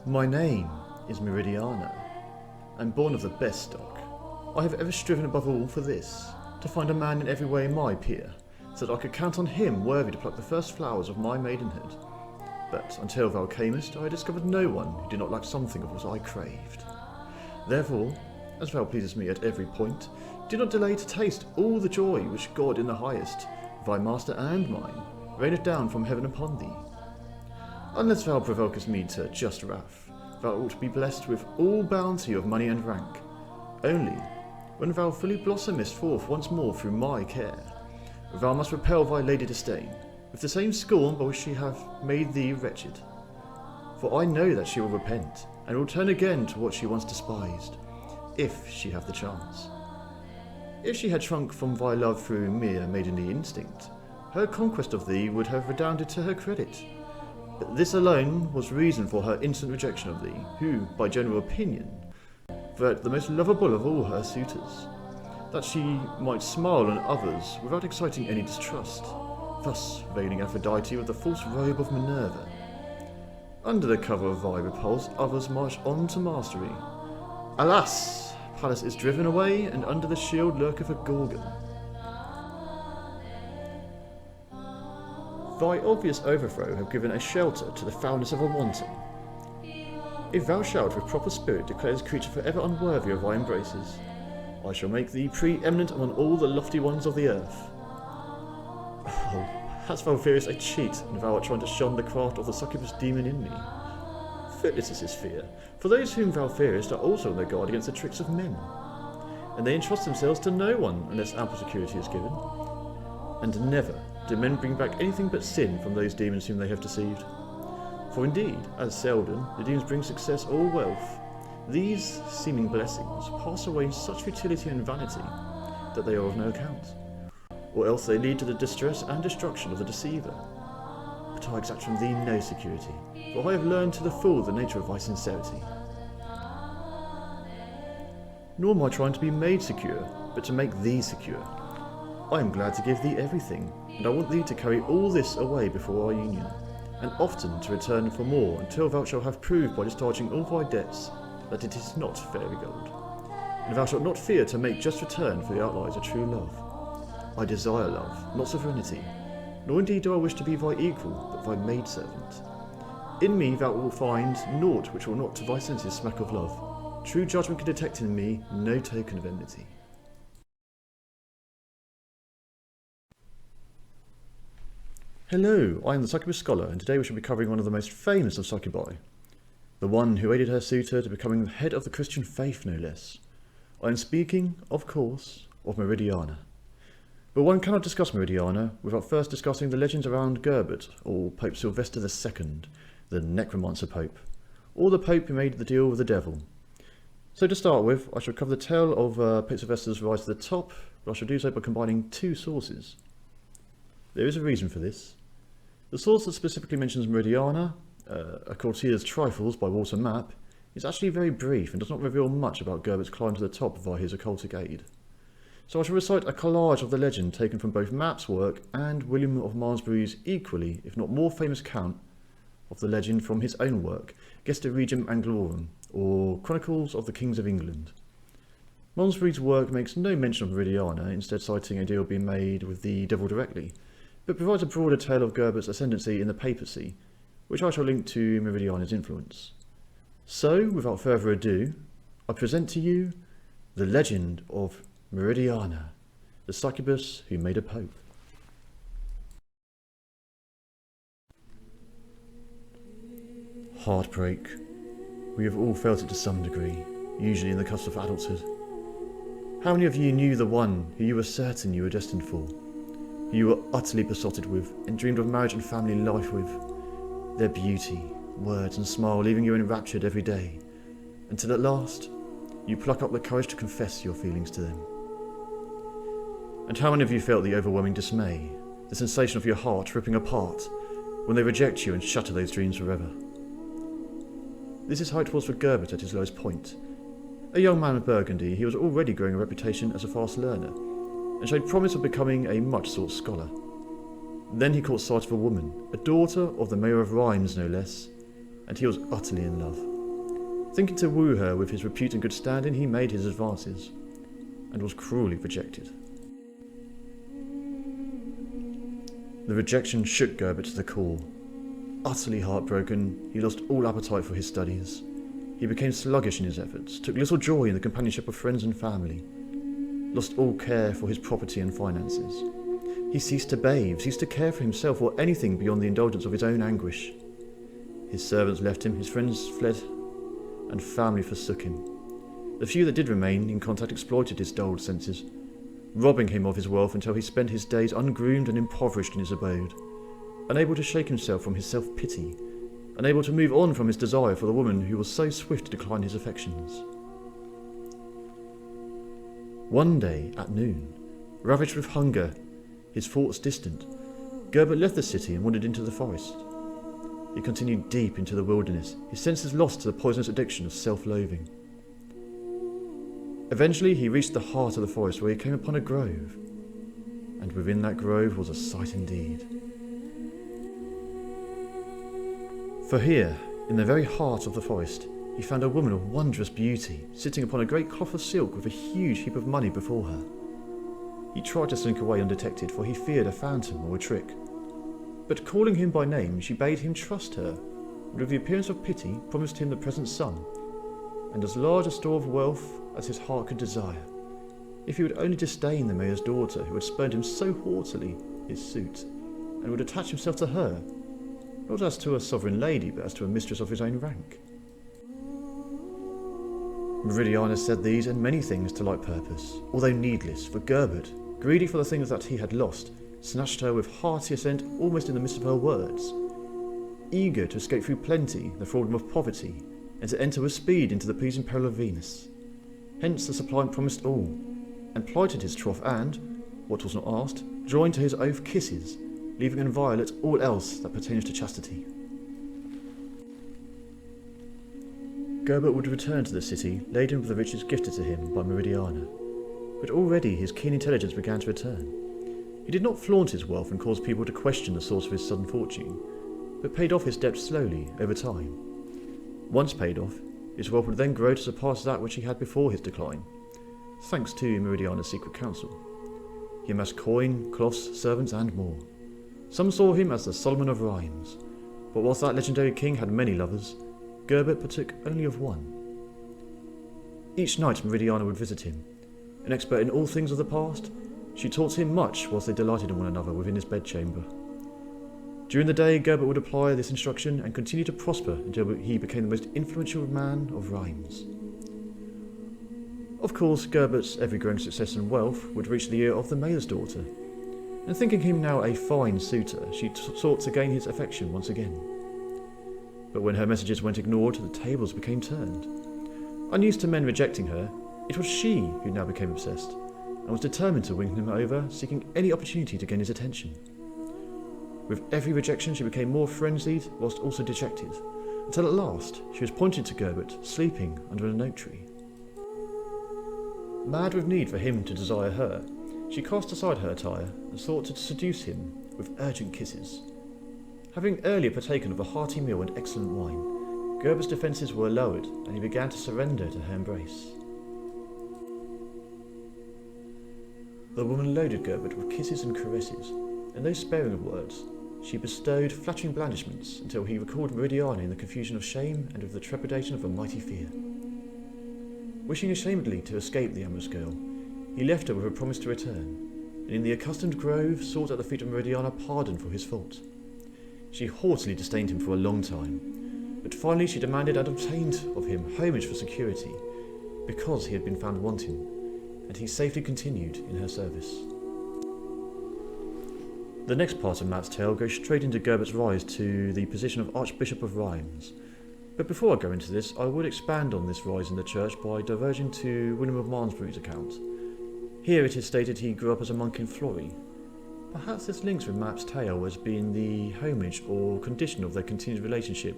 My name is Meridiana. I'm born of the best stock. I have ever striven above all for this, to find a man in every way my peer, so that I could count on him worthy to pluck the first flowers of my maidenhood. But until thou camest, I had discovered no one who did not lack something of what I craved. Therefore, as thou pleasest me at every point, do not delay to taste all the joy which God in the highest, thy master and mine, raineth down from heaven upon thee. Unless thou provokest me to just wrath, thou ought to be blessed with all bounty of money and rank. Only, when thou fully blossomest forth once more through my care, thou must repel thy lady disdain, with the same scorn by which she hath made thee wretched. For I know that she will repent, and will turn again to what she once despised, if she have the chance. If she had shrunk from thy love through mere maidenly instinct, her conquest of thee would have redounded to her credit. But this alone was reason for her instant rejection of thee, who, by general opinion, were the most lovable of all her suitors, that she might smile on others without exciting any distrust, thus veiling Aphrodite with the false robe of Minerva. Under the cover of thy repulse, others march on to mastery. Alas! Pallas is driven away, and under the shield lurketh a Gorgon. Thy obvious overthrow have given a shelter to the foulness of a wanton. If thou shalt with proper spirit declare this creature forever unworthy of thy embraces, I shall make thee pre-eminent among all the lofty ones of the earth. Oh, hast thou fearest a cheat, and thou art trying to shun the craft of the succubus demon in me? Footless is his fear, for those whom thou fearest are also on their guard against the tricks of men, and they entrust themselves to no one unless ample security is given. And never do men bring back anything but sin from those demons whom they have deceived. For indeed, as seldom the demons bring success or wealth, these seeming blessings pass away in such futility and vanity that they are of no account, or else they lead to the distress and destruction of the deceiver. But I exact from thee no security, for I have learned to the full the nature of thy sincerity. Nor am I trying to be made secure, but to make thee secure. I am glad to give thee everything, and I want thee to carry all this away before our union, and often to return for more until thou shalt have proved by discharging all thy debts that it is not fairy gold, and thou shalt not fear to make just return for the outliers of true love. I desire love, not sovereignty, nor indeed do I wish to be thy equal, but thy maidservant. In me thou wilt find naught which will not to thy senses smack of love. True judgment can detect in me no token of enmity. Hello, I am the Succubus Scholar, and today we shall be covering one of the most famous of succubi, the one who aided her suitor to becoming the head of the Christian faith, no less. I am speaking, of course, of Meridiana. But one cannot discuss Meridiana without first discussing the legends around Gerbert, or Pope Sylvester II, the necromancer pope, or the pope who made the deal with the devil. So to start with, I shall cover the tale of Pope Sylvester's rise to the top, but I shall do so by combining two sources. There is a reason for this. The source that specifically mentions Meridiana, a Courtier's Trifles by Walter Map, is actually very brief and does not reveal much about Gerbert's climb to the top via his occultic aid. So I shall recite a collage of the legend taken from both Map's work and William of Malmesbury's equally, if not more famous account of the legend from his own work, Gesta Regum Anglorum, or Chronicles of the Kings of England. Malmesbury's work makes no mention of Meridiana, instead citing a deal being made with the devil directly, but provides a broader tale of Gerbert's ascendancy in the papacy, which I shall link to Meridiana's influence. So, without further ado, I present to you the legend of Meridiana, the succubus who made a pope. Heartbreak. We have all felt it to some degree, usually in the cusp of adulthood. How many of you knew the one who you were certain you were destined for, who you were utterly besotted with and dreamed of marriage and family life with, their beauty, words and smile leaving you enraptured every day, until at last you pluck up the courage to confess your feelings to them? And how many of you felt the overwhelming dismay, the sensation of your heart ripping apart, when they reject you and shatter those dreams forever? This is how it was for Gerbert at his lowest point. A young man of Burgundy, he was already growing a reputation as a fast learner, and showed promise of becoming a much-sought scholar. Then he caught sight of a woman, a daughter of the Mayor of Rheims no less, and he was utterly in love. Thinking to woo her with his repute and good standing, he made his advances, and was cruelly rejected. The rejection shook Gerbert to the core. Utterly heartbroken, he lost all appetite for his studies. He became sluggish in his efforts, took little joy in the companionship of friends and family, lost all care for his property and finances. He ceased to bathe, ceased to care for himself or anything beyond the indulgence of his own anguish. His servants left him, his friends fled, and family forsook him. The few that did remain in contact exploited his dulled senses, robbing him of his wealth until he spent his days ungroomed and impoverished in his abode, unable to shake himself from his self-pity, unable to move on from his desire for the woman who was so swift to decline his affections. One day, at noon, ravaged with hunger, his thoughts distant, Gerbert left the city and wandered into the forest. He continued deep into the wilderness, his senses lost to the poisonous addiction of self-loathing. Eventually he reached the heart of the forest where he came upon a grove, and within that grove was a sight indeed. For here, in the very heart of the forest, he found a woman of wondrous beauty, sitting upon a great cloth of silk with a huge heap of money before her. He tried to slink away undetected, for he feared a phantom or a trick. But calling him by name, she bade him trust her, and with the appearance of pity promised him the present sum, and as large a store of wealth as his heart could desire, if he would only disdain the mayor's daughter who had spurned him so haughtily his suit, and would attach himself to her, not as to a sovereign lady, but as to a mistress of his own rank. Meridiana said these and many things to like purpose, although needless, for Gerbert, greedy for the things that he had lost, snatched her with hearty assent almost in the midst of her words. Eager to escape through plenty, the thraldom of poverty, and to enter with speed into the pleasing peril of Venus. Hence the suppliant promised all, and plighted his troth and, what was not asked, joined to his oath kisses, leaving inviolate all else that pertains to chastity. Gerbert would return to the city, laden with the riches gifted to him by Meridiana, but already his keen intelligence began to return. He did not flaunt his wealth and cause people to question the source of his sudden fortune, but paid off his debts slowly, over time. Once paid off, his wealth would then grow to surpass that which he had before his decline, thanks to Meridiana's secret counsel. He amassed coin, cloths, servants, and more. Some saw him as the Solomon of rhymes, but whilst that legendary king had many lovers, Gerbert partook only of one. Each night Meridiana would visit him. An expert in all things of the past, she taught him much whilst they delighted in one another within his bedchamber. During the day, Gerbert would apply this instruction and continue to prosper until he became the most influential man of rhymes. Of course, Gerbert's ever-growing success and wealth would reach the ear of the mayor's daughter, and thinking him now a fine suitor, she sought to gain his affection once again. But when her messages went ignored, the tables became turned. Unused to men rejecting her, it was she who now became obsessed, and was determined to win him over, seeking any opportunity to gain his attention. With every rejection she became more frenzied, whilst also dejected, until at last she was pointed to Gerbert, sleeping under an oak tree. Mad with need for him to desire her, she cast aside her attire and sought to seduce him with urgent kisses. Having earlier partaken of a hearty meal and excellent wine, Gerbert's defences were lowered, and he began to surrender to her embrace. The woman loaded Gerbert with kisses and caresses, and though sparing of words, she bestowed flattering blandishments until he recalled Meridiana in the confusion of shame and with the trepidation of a mighty fear. Wishing ashamedly to escape the amorous girl, he left her with a promise to return, and in the accustomed grove sought at the feet of Meridiana pardon for his fault. She haughtily disdained him for a long time, but finally she demanded and obtained of him homage for security, because he had been found wanting, and he safely continued in her service. The next part of Matt's tale goes straight into Gerbert's rise to the position of Archbishop of Rhymes. But before I go into this, I would expand on this rise in the church by diverging to William of Malmesbury's account. Here it is stated he grew up as a monk in Flory. Perhaps this links with Matt's tale as being the homage or condition of their continued relationship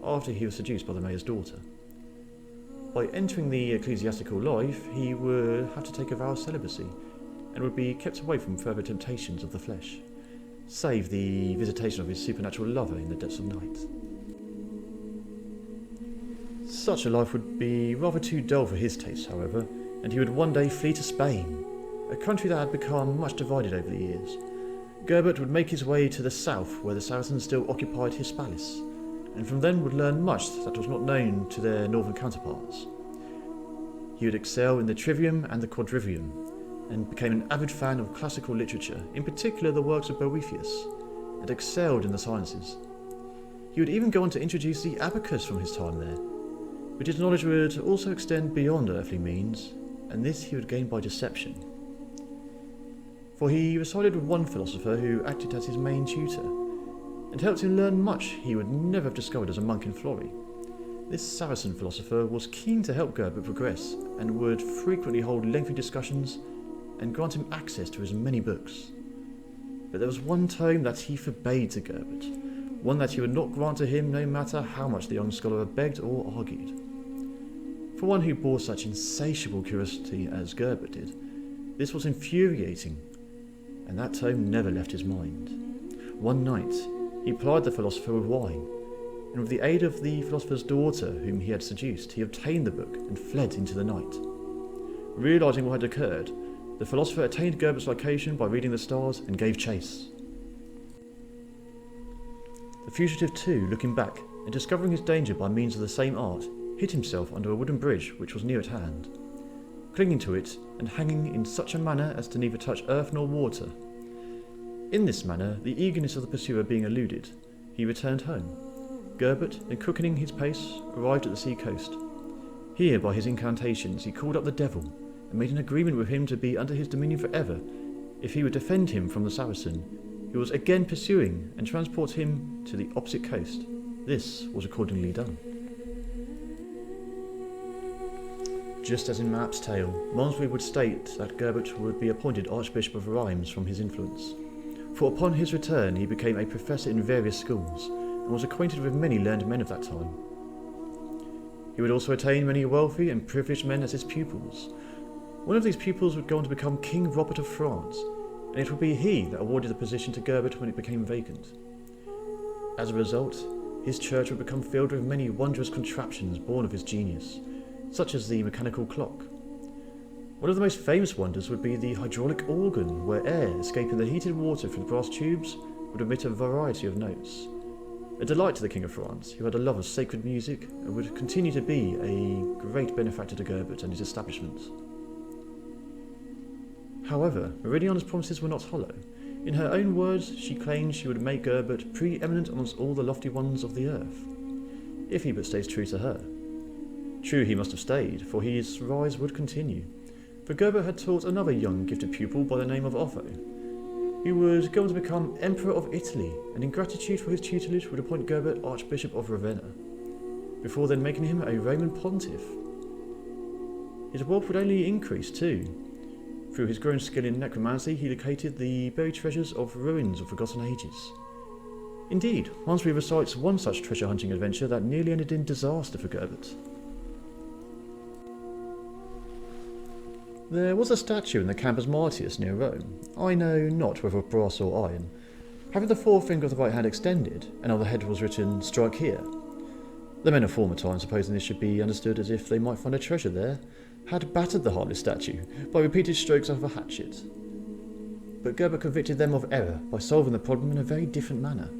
after he was seduced by the mayor's daughter. By entering the ecclesiastical life, he would have to take a vow of celibacy and would be kept away from further temptations of the flesh, save the visitation of his supernatural lover in the depths of night. Such a life would be rather too dull for his taste, however, and he would one day flee to Spain, a country that had become much divided over the years. Gerbert would make his way to the south, where the Saracens still occupied Hispalis, and from then would learn much that was not known to their northern counterparts. He would excel in the trivium and the quadrivium, and became an avid fan of classical literature, in particular the works of Boethius, and excelled in the sciences. He would even go on to introduce the abacus from his time there, but his knowledge would also extend beyond earthly means, and this he would gain by deception. For he resided with one philosopher who acted as his main tutor, and helped him learn much he would never have discovered as a monk in Florey. This Saracen philosopher was keen to help Gerbert progress, and would frequently hold lengthy discussions and grant him access to his many books. But there was one tome that he forbade to Gerbert, one that he would not grant to him no matter how much the young scholar begged or argued. For one who bore such insatiable curiosity as Gerbert did, this was infuriating, and that tome never left his mind. One night, he plied the philosopher with wine, and with the aid of the philosopher's daughter whom he had seduced, he obtained the book and fled into the night. Realising what had occurred, the philosopher attained Gerbert's location by reading the stars and gave chase. The fugitive too, looking back and discovering his danger by means of the same art, hid himself under a wooden bridge which was near at hand, clinging to it and hanging in such a manner as to neither touch earth nor water. In this manner, the eagerness of the pursuer being eluded, he returned home. Gerbert, then quickening his pace, arrived at the sea coast. Here, by his incantations, he called up the devil, and made an agreement with him to be under his dominion forever, if he would defend him from the Saracen, who was again pursuing, and transport him to the opposite coast. This was accordingly done. Just as in Map's tale, Malmesbury would state that Gerbert would be appointed Archbishop of Rheims from his influence, for upon his return he became a professor in various schools, and was acquainted with many learned men of that time. He would also attain many wealthy and privileged men as his pupils. One of these pupils would go on to become King Robert of France, and it would be he that awarded the position to Gerbert when it became vacant. As a result, his church would become filled with many wondrous contraptions born of his genius, such as the mechanical clock. One of the most famous wonders would be the hydraulic organ, where air escaping the heated water through the brass tubes would emit a variety of notes. A delight to the King of France, who had a love of sacred music and would continue to be a great benefactor to Gerbert and his establishment. However, Meridiana's promises were not hollow. In her own words, she claimed she would make Gerbert pre-eminent amongst all the lofty ones of the earth, if he but stays true to her. True he must have stayed, for his rise would continue, for Gerbert had taught another young gifted pupil by the name of Otho, who would go on to become Emperor of Italy, and in gratitude for his tutelage would appoint Gerbert Archbishop of Ravenna, before then making him a Roman pontiff. His wealth would only increase too. Through his growing skill in necromancy, he located the buried treasures of ruins of forgotten ages. Indeed, Malmesbury recites one such treasure hunting adventure that nearly ended in disaster for Gerbert. There was a statue in the Campus Martius near Rome, I know not whether of brass or iron, having the forefinger of the right hand extended, and on the head was written, "Strike here." The men of former times, supposing this should be understood as if they might find a treasure there, had battered the heartless statue by repeated strokes of a hatchet. But Gerbert convicted them of error by solving the problem in a very different manner.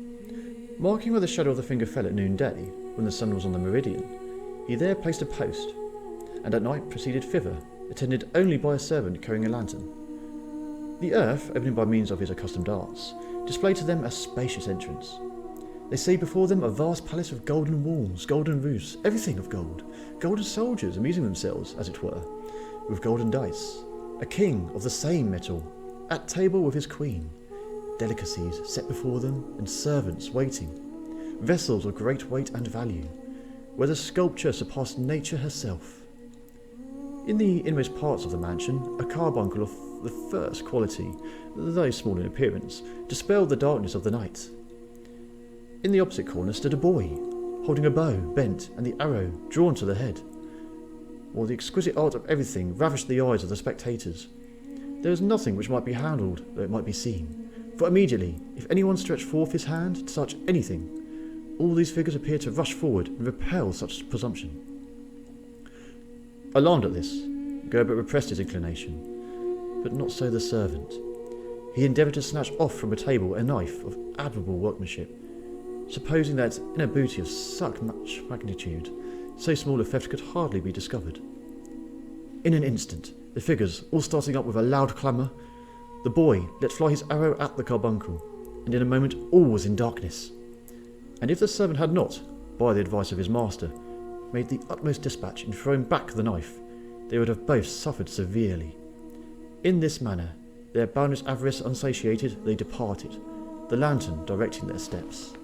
Marking where the shadow of the finger fell at noonday, when the sun was on the meridian, he there placed a post, and at night proceeded thither, attended only by a servant carrying a lantern. The earth, opening by means of his accustomed arts, displayed to them a spacious entrance. They see before them a vast palace with golden walls, golden roofs, everything of gold, golden soldiers amusing themselves, as it were, with golden dice, a king of the same metal, at table with his queen, delicacies set before them, and servants waiting, vessels of great weight and value, where the sculpture surpassed nature herself. In the inmost parts of the mansion, a carbuncle of the first quality, though small in appearance, dispelled the darkness of the night. In the opposite corner stood a boy, holding a bow bent and the arrow drawn to the head, while the exquisite art of everything ravished the eyes of the spectators. There was nothing which might be handled, though it might be seen, for immediately, if anyone stretched forth his hand to touch anything, all these figures appeared to rush forward and repel such presumption. Alarmed at this, Gerbert repressed his inclination, but not so the servant. He endeavoured to snatch off from a table a knife of admirable workmanship, supposing that in a booty of such much magnitude, so small a theft could hardly be discovered. In an instant, the figures, all starting up with a loud clamour, the boy let fly his arrow at the carbuncle, and in a moment all was in darkness. And if the servant had not, by the advice of his master, made the utmost dispatch in throwing back the knife, they would have both suffered severely. In this manner, their boundless avarice unsatiated, they departed, the lantern directing their steps.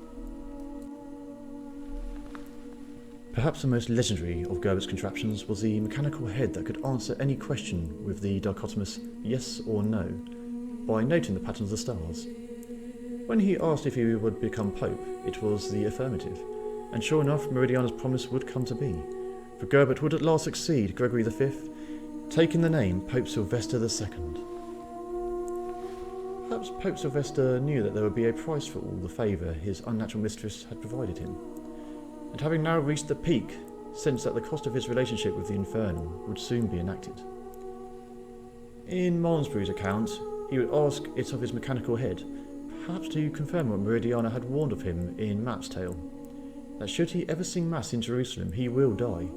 Perhaps the most legendary of Gerbert's contraptions was the mechanical head that could answer any question with the dichotomous yes or no by noting the patterns of the stars. When he asked if he would become Pope, it was the affirmative, and sure enough Meridiana's promise would come to be, for Gerbert would at last succeed Gregory V, taking the name Pope Sylvester II. Perhaps Pope Sylvester knew that there would be a price for all the favour his unnatural mistress had provided him, and having now reached the peak, sensed that the cost of his relationship with the infernal would soon be enacted. In Malmesbury's account, he would ask it of his mechanical head, perhaps to confirm what Meridiana had warned of him in Map's tale, that should he ever sing Mass in Jerusalem, he will die.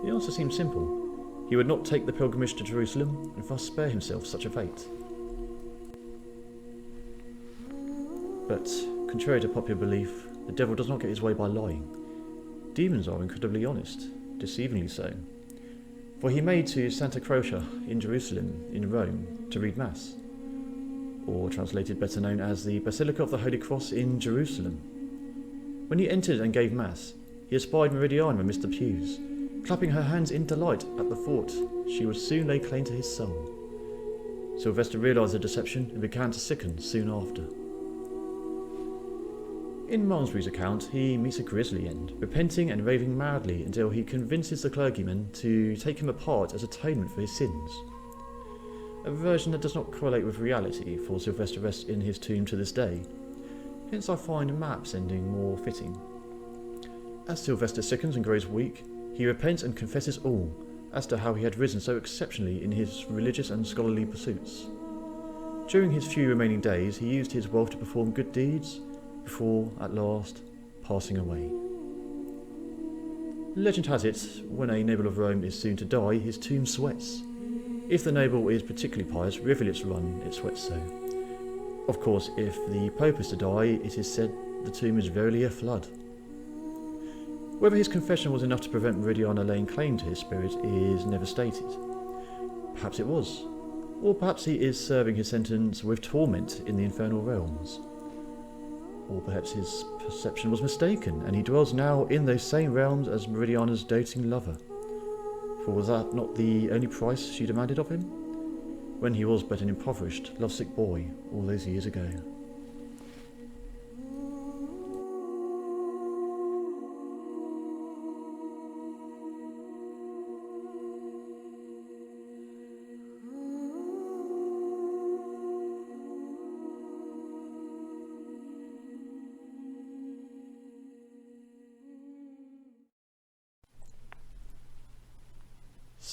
The answer seemed simple. He would not take the pilgrimage to Jerusalem, and thus spare himself such a fate. But, contrary to popular belief, the devil does not get his way by lying. Demons are incredibly honest, deceivingly so. For he made to Santa Croce in Jerusalem, in Rome, to read Mass, or translated better known as the Basilica of the Holy Cross in Jerusalem. When he entered and gave Mass, he espied Meridiana amidst the pews, clapping her hands in delight at the thought she would soon lay claim to his soul. Sylvester realised the deception and began to sicken soon after. In Malmesbury's account, he meets a grisly end, repenting and raving madly until he convinces the clergyman to take him apart as atonement for his sins. A version that does not correlate with reality, for Sylvester rests in his tomb to this day. Hence I find Map's ending more fitting. As Sylvester sickens and grows weak, he repents and confesses all, as to how he had risen so exceptionally in his religious and scholarly pursuits. During his few remaining days, he used his wealth to perform good deeds, before, at last, passing away. Legend has it, when a noble of Rome is soon to die, his tomb sweats. If the noble is particularly pious, rivulets run, it sweats so. Of course, if the Pope is to die, it is said the tomb is verily a flood. Whether his confession was enough to prevent Meridiana laying claim to his spirit is never stated. Perhaps it was, or perhaps he is serving his sentence with torment in the infernal realms. Or perhaps his perception was mistaken, and he dwells now in those same realms as Meridiana's doting lover. For was that not the only price she demanded of him, when he was but an impoverished, lovesick boy all those years ago?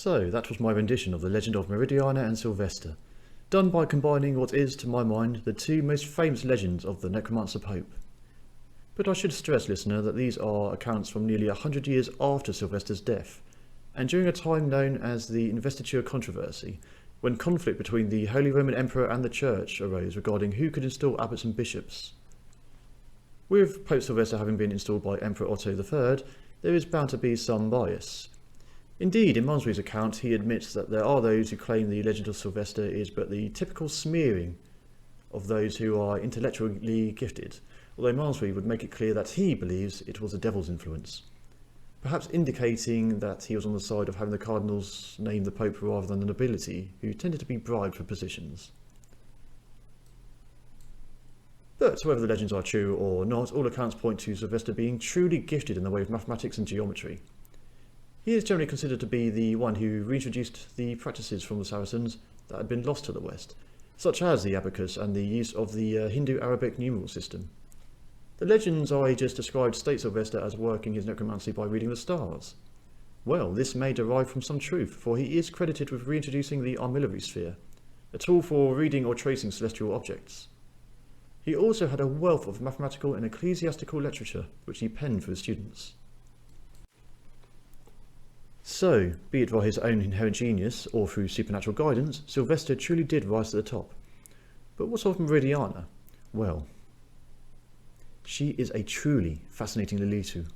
So, that was my rendition of the legend of Meridiana and Sylvester, done by combining what is, to my mind, the two most famous legends of the Necromancer Pope. But I should stress, listener, that these are accounts from nearly 100 years after Sylvester's death, and during a time known as the Investiture Controversy, when conflict between the Holy Roman Emperor and the Church arose regarding who could install abbots and bishops. With Pope Sylvester having been installed by Emperor Otto III, there is bound to be some bias. Indeed, in Malmesbury's account, he admits that there are those who claim the legend of Sylvester is but the typical smearing of those who are intellectually gifted, although Malmesbury would make it clear that he believes it was the devil's influence, perhaps indicating that he was on the side of having the cardinals name the Pope rather than the nobility, who tended to be bribed for positions. But whether the legends are true or not, all accounts point to Sylvester being truly gifted in the way of mathematics and geometry. He is generally considered to be the one who reintroduced the practices from the Saracens that had been lost to the West, such as the abacus and the use of the Hindu-Arabic numeral system. The legends I just described state Sylvester as working his necromancy by reading the stars. Well, this may derive from some truth, for he is credited with reintroducing the armillary sphere, a tool for reading or tracing celestial objects. He also had a wealth of mathematical and ecclesiastical literature, which he penned for his students. So, be it by his own inherent genius or through supernatural guidance, Sylvester truly did rise to the top. But what of Meridiana? Well, she is a truly fascinating Lilitu.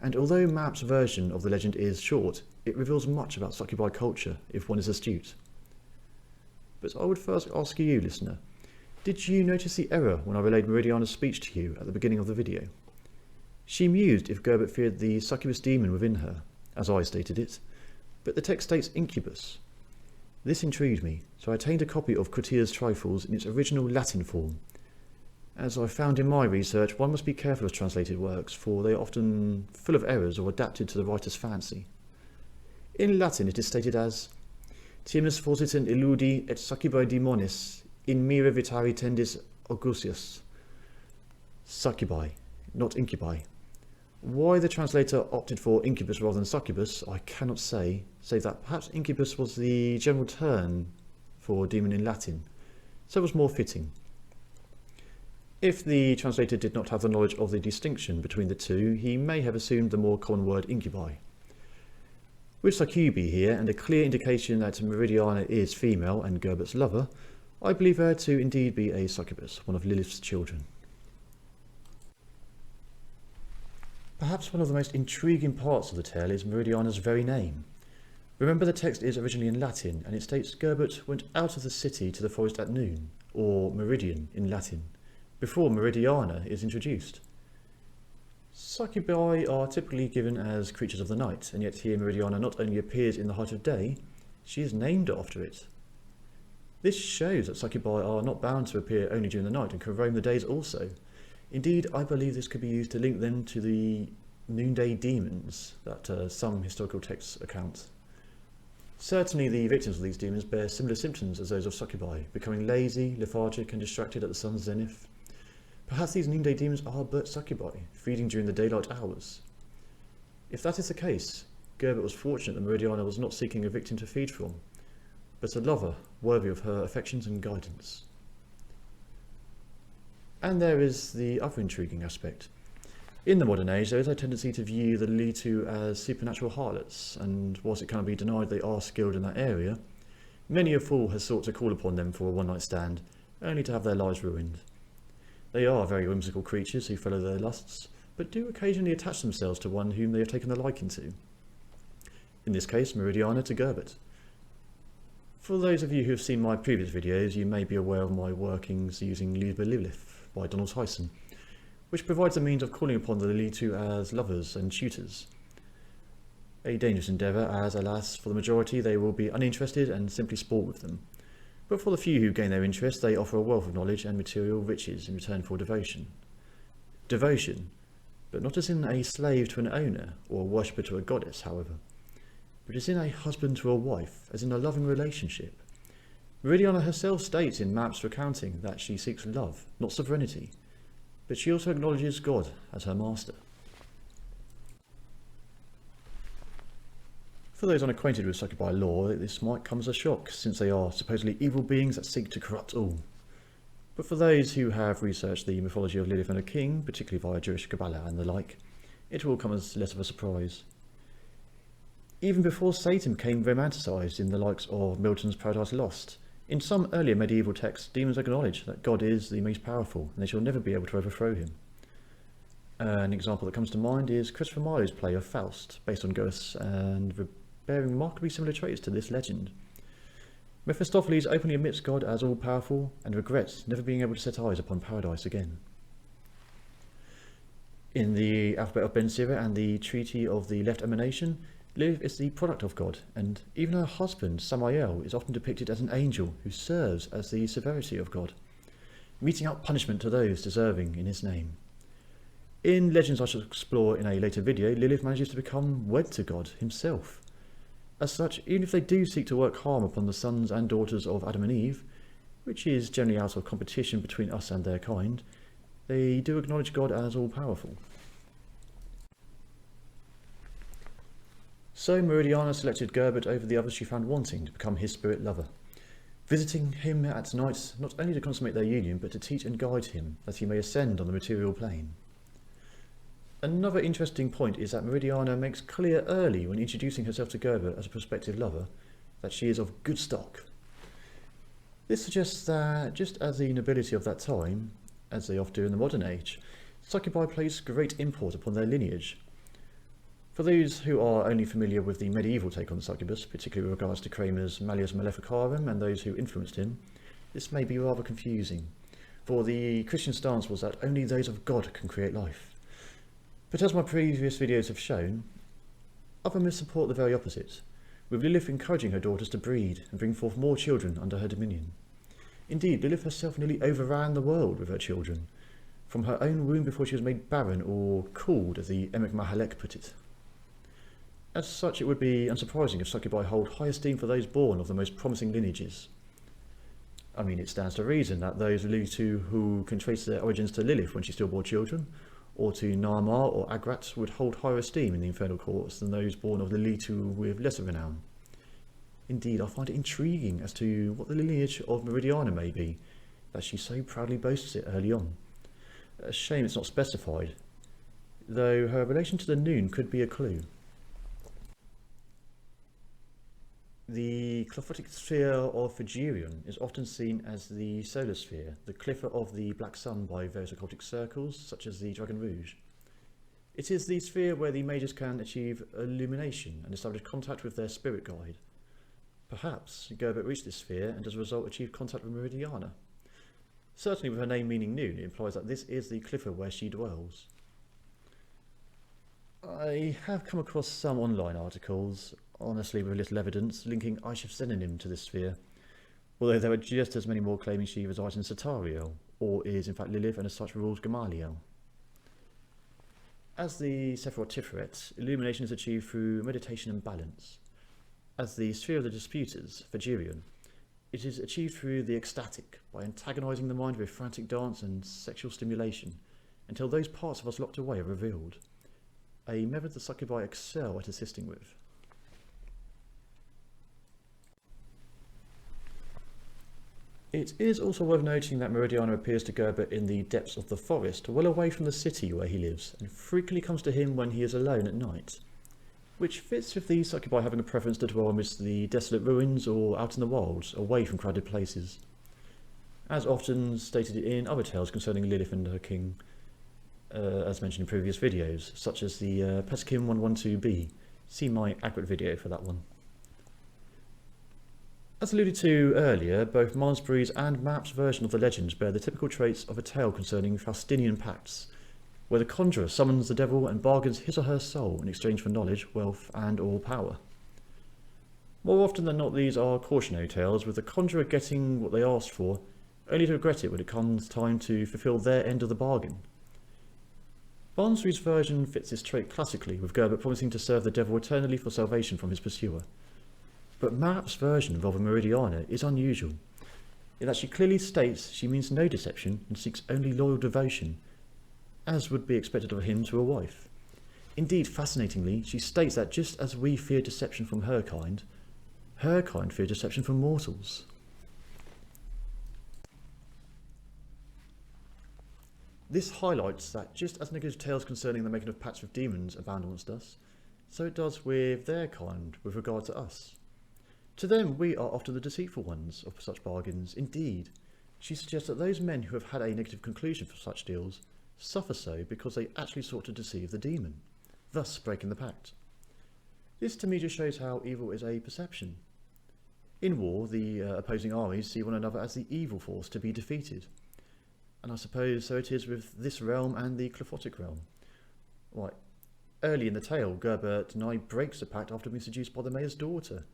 And although Map's version of the legend is short, it reveals much about succubi culture if one is astute. But I would first ask you, listener, did you notice the error when I relayed Meridiana's speech to you at the beginning of the video? She mused if Gerbert feared the succubus demon within her, as I stated it, but the text states incubus. This intrigued me, so I obtained a copy of Crottia's Trifles in its original Latin form. As I found in my research, one must be careful of translated works, for they are often full of errors or adapted to the writer's fancy. In Latin it is stated as Timus forsitent illudi et succubi demonis in mire vitari tendis augusius. Succubi, not incubi. Why the translator opted for incubus rather than succubus, I cannot say, save that perhaps incubus was the general term for demon in Latin, so it was more fitting. If the translator did not have the knowledge of the distinction between the two, he may have assumed the more common word incubi. With Succubi here, and a clear indication that Meridiana is female and Gerbert's lover, I believe her to indeed be a succubus, one of Lilith's children. Perhaps one of the most intriguing parts of the tale is Meridiana's very name. Remember, the text is originally in Latin, and it states Gerbert went out of the city to the forest at noon, or meridian in Latin, before Meridiana is introduced. Succubi are typically given as creatures of the night, and yet here Meridiana not only appears in the height of day, she is named after it. This shows that succubi are not bound to appear only during the night and can roam the days also. Indeed, I believe this could be used to link them to the noonday demons that some historical texts account. Certainly the victims of these demons bear similar symptoms as those of succubi, becoming lazy, lethargic and distracted at the sun's zenith. Perhaps these noonday demons are but succubi, feeding during the daylight hours. If that is the case, Gerbert was fortunate that Meridiana was not seeking a victim to feed from, but a lover worthy of her affections and guidance. And there is the other intriguing aspect. In the modern age, there is a tendency to view the Lilitu as supernatural harlots, and whilst it cannot be denied they are skilled in that area, many a fool has sought to call upon them for a one-night stand, only to have their lives ruined. They are very whimsical creatures who follow their lusts, but do occasionally attach themselves to one whom they have taken a liking to. In this case, Meridiana to Gerbert. For those of you who have seen my previous videos, you may be aware of my workings using Liebe Lilith by Donald Tyson, which provides a means of calling upon the Lilitu as lovers and tutors. A dangerous endeavour, as alas, for the majority they will be uninterested and simply sport with them. But for the few who gain their interest, they offer a wealth of knowledge and material riches in return for devotion. Devotion, but not as in a slave to an owner or a worshipper to a goddess, however, but as in a husband to a wife, as in a loving relationship. Meridiana herself states in Map's recounting that she seeks love, not sovereignty, but she also acknowledges God as her master. For those unacquainted with succubi lore, this might come as a shock, since they are supposedly evil beings that seek to corrupt all. But for those who have researched the mythology of Lilith and her king, particularly via Jewish Kabbalah and the like, it will come as less of a surprise. Even before Satan became romanticised in the likes of Milton's Paradise Lost, in some earlier medieval texts, demons acknowledge that God is the most powerful and they shall never be able to overthrow him. An example that comes to mind is Christopher Marlowe's play of Faust, based on Goethe and bearing remarkably similar traits to this legend. Mephistopheles openly admits God as all-powerful and regrets never being able to set eyes upon paradise again. In the Alphabet of Ben Sira and the Treaty of the Left Emanation, Lilith is the product of God, and even her husband, Samael, is often depicted as an angel who serves as the severity of God, meting out punishment to those deserving in his name. In legends I shall explore in a later video, Lilith manages to become wed to God himself. As such, even if they do seek to work harm upon the sons and daughters of Adam and Eve, which is generally out of competition between us and their kind, they do acknowledge God as all-powerful. So Meridiana selected Gerbert over the others she found wanting to become his spirit lover, visiting him at night not only to consummate their union, but to teach and guide him that he may ascend on the material plane. Another interesting point is that Meridiana makes clear early when introducing herself to Gerbert as a prospective lover that she is of good stock. This suggests that, just as the nobility of that time, as they often do in the modern age, succubi place great import upon their lineage. For those who are only familiar with the medieval take on the succubus, particularly with regards to Kramer's Malleus Maleficarum and those who influenced him, this may be rather confusing, for the Christian stance was that only those of God can create life. But as my previous videos have shown, other myths support the very opposite, with Lilith encouraging her daughters to breed and bring forth more children under her dominion. Indeed, Lilith herself nearly overran the world with her children, from her own womb before she was made barren or cooled, as the Emek Mahalek put it. As such, it would be unsurprising if succubi hold high esteem for those born of the most promising lineages. I mean, it stands to reason that those who can trace their origins to Lilith when she still bore children, or to Narmar or Agrat, would hold higher esteem in the infernal courts than those born of Lilitu with lesser renown. Indeed, I find it intriguing as to what the lineage of Meridiana may be, that she so proudly boasts it early on. A shame it's not specified, though her relation to the Noon could be a clue. The clophotic sphere of Phrygian is often seen as the solar sphere, the clipper of the black sun by various occultic circles, such as the Dragon Rouge. It is the sphere where the mages can achieve illumination and establish contact with their spirit guide. Perhaps Gerbert reached this sphere and as a result achieved contact with Meridiana. Certainly with her name meaning noon, it implies that this is the clipper where she dwells. I have come across some online articles, honestly with little evidence, linking Aishif's synonym to this sphere, although there are just as many more claiming she resides in Satariel, or is in fact Lilith and as such rules Gamaliel. As the Sephiroth Tiferet, illumination is achieved through meditation and balance. As the sphere of the disputers, Phrygian, it is achieved through the ecstatic, by antagonising the mind with frantic dance and sexual stimulation, until those parts of us locked away are revealed, a method the succubi excel at assisting with. It is also worth noting that Meridiana appears to Gerbert in the depths of the forest, well away from the city where he lives, and frequently comes to him when he is alone at night, which fits with the succubi having a preference to dwell amidst the desolate ruins or out in the wilds, away from crowded places. As often stated in other tales concerning Lilith and her king, as mentioned in previous videos, such as the Pesachim 112b, see my accurate video for that one. As alluded to earlier, both Malmesbury's and Mapp's version of the legends bear the typical traits of a tale concerning Faustinian pacts, where the conjurer summons the devil and bargains his or her soul in exchange for knowledge, wealth and or power. More often than not, these are cautionary tales, with the conjurer getting what they asked for, only to regret it when it comes time to fulfil their end of the bargain. Malmesbury's version fits this trait classically, with Gerbert promising to serve the devil eternally for salvation from his pursuer. But Mapp's version involving Meridiana is unusual, in that she clearly states she means no deception and seeks only loyal devotion, as would be expected of him to a wife. Indeed, fascinatingly, she states that just as we fear deception from her kind fear deception from mortals. This highlights that just as negative tales concerning the making of pacts with demons abound amongst us, so it does with their kind with regard to us. To them, we are often the deceitful ones of such bargains. Indeed, she suggests that those men who have had a negative conclusion for such deals suffer so because they actually sought to deceive the demon, thus breaking the pact. This to me just shows how evil is a perception. In war, the opposing armies see one another as the evil force to be defeated. And I suppose so it is with this realm and the Clophotic realm. Right. Early in the tale, Gerbert denied breaks the pact after being seduced by the mayor's daughter,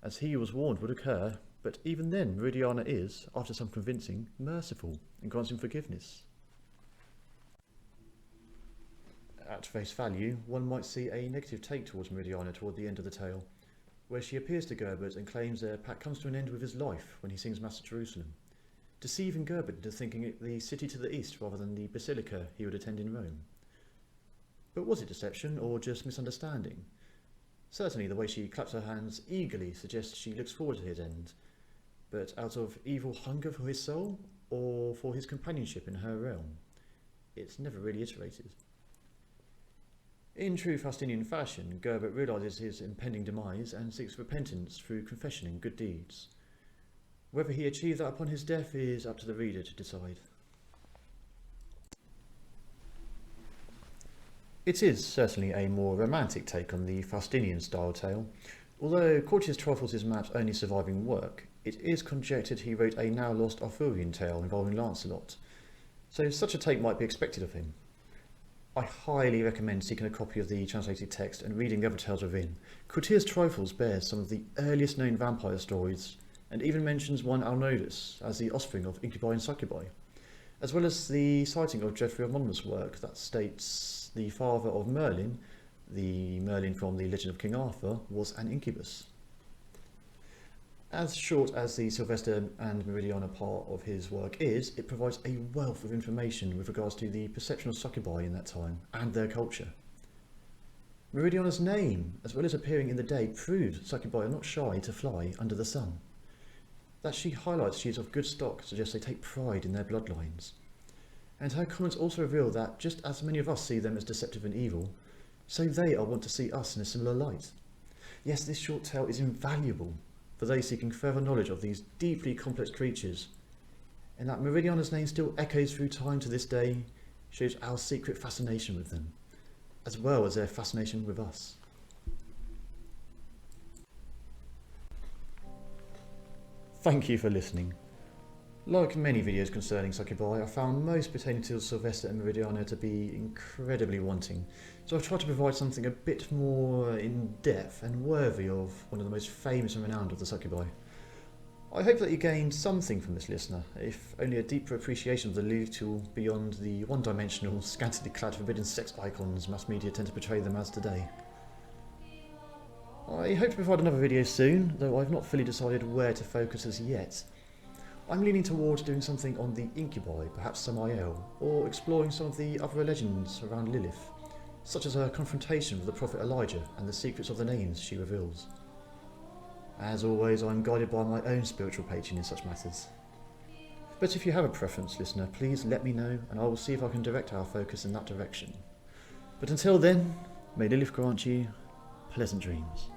as he was warned would occur, but even then Meridiana is, after some convincing, merciful and grants him forgiveness. At face value, one might see a negative take towards Meridiana toward the end of the tale, where she appears to Gerbert and claims their pact comes to an end with his life when he sings Mass at Jerusalem, deceiving Gerbert into thinking it the city to the east rather than the basilica he would attend in Rome. But was it deception or just misunderstanding? Certainly the way she claps her hands eagerly suggests she looks forward to his end, but out of evil hunger for his soul, or for his companionship in her realm? It's never really iterated. In true Faustinian fashion, Gerbert realises his impending demise and seeks repentance through confession and good deeds. Whether he achieves that upon his death is up to the reader to decide. It is certainly a more romantic take on the Faustinian style tale. Although Courtiers Trifles is Map's only surviving work, it is conjectured he wrote a now lost Arthurian tale involving Lancelot, so such a take might be expected of him. I highly recommend seeking a copy of the translated text and reading the other tales within. Courtiers Trifles bears some of the earliest known vampire stories, and even mentions one Alnodus as the offspring of incubi and succubi, as well as the citing of Geoffrey of Monmouth's work that states the father of Merlin, the Merlin from the Legend of King Arthur, was an incubus. As short as the Sylvester and Meridiana part of his work is, it provides a wealth of information with regards to the perception of succubi in that time and their culture. Meridiana's name, as well as appearing in the day, proves succubi are not shy to fly under the sun. That she highlights she is of good stock suggests they take pride in their bloodlines. And her comments also reveal that just as many of us see them as deceptive and evil, so they are wont to see us in a similar light. Yes, this short tale is invaluable for those seeking further knowledge of these deeply complex creatures, and that Meridiana's name still echoes through time to this day shows our secret fascination with them, as well as their fascination with us. Thank you for listening. Like many videos concerning succubi, I found most pertaining to Sylvester and Meridiana to be incredibly wanting, so I've tried to provide something a bit more in-depth and worthy of one of the most famous and renowned of the succubi. I hope that you gained something from this, listener, if only a deeper appreciation of the little beyond the one-dimensional, scantily clad forbidden sex icons mass media tend to portray them as today. I hope to provide another video soon, though I've not fully decided where to focus as yet. I'm leaning towards doing something on the incubi, perhaps Samael, or exploring some of the other legends around Lilith, such as her confrontation with the prophet Elijah and the secrets of the names she reveals. As always, I'm guided by my own spiritual patron in such matters. But if you have a preference, listener, please let me know and I will see if I can direct our focus in that direction. But until then, may Lilith grant you pleasant dreams.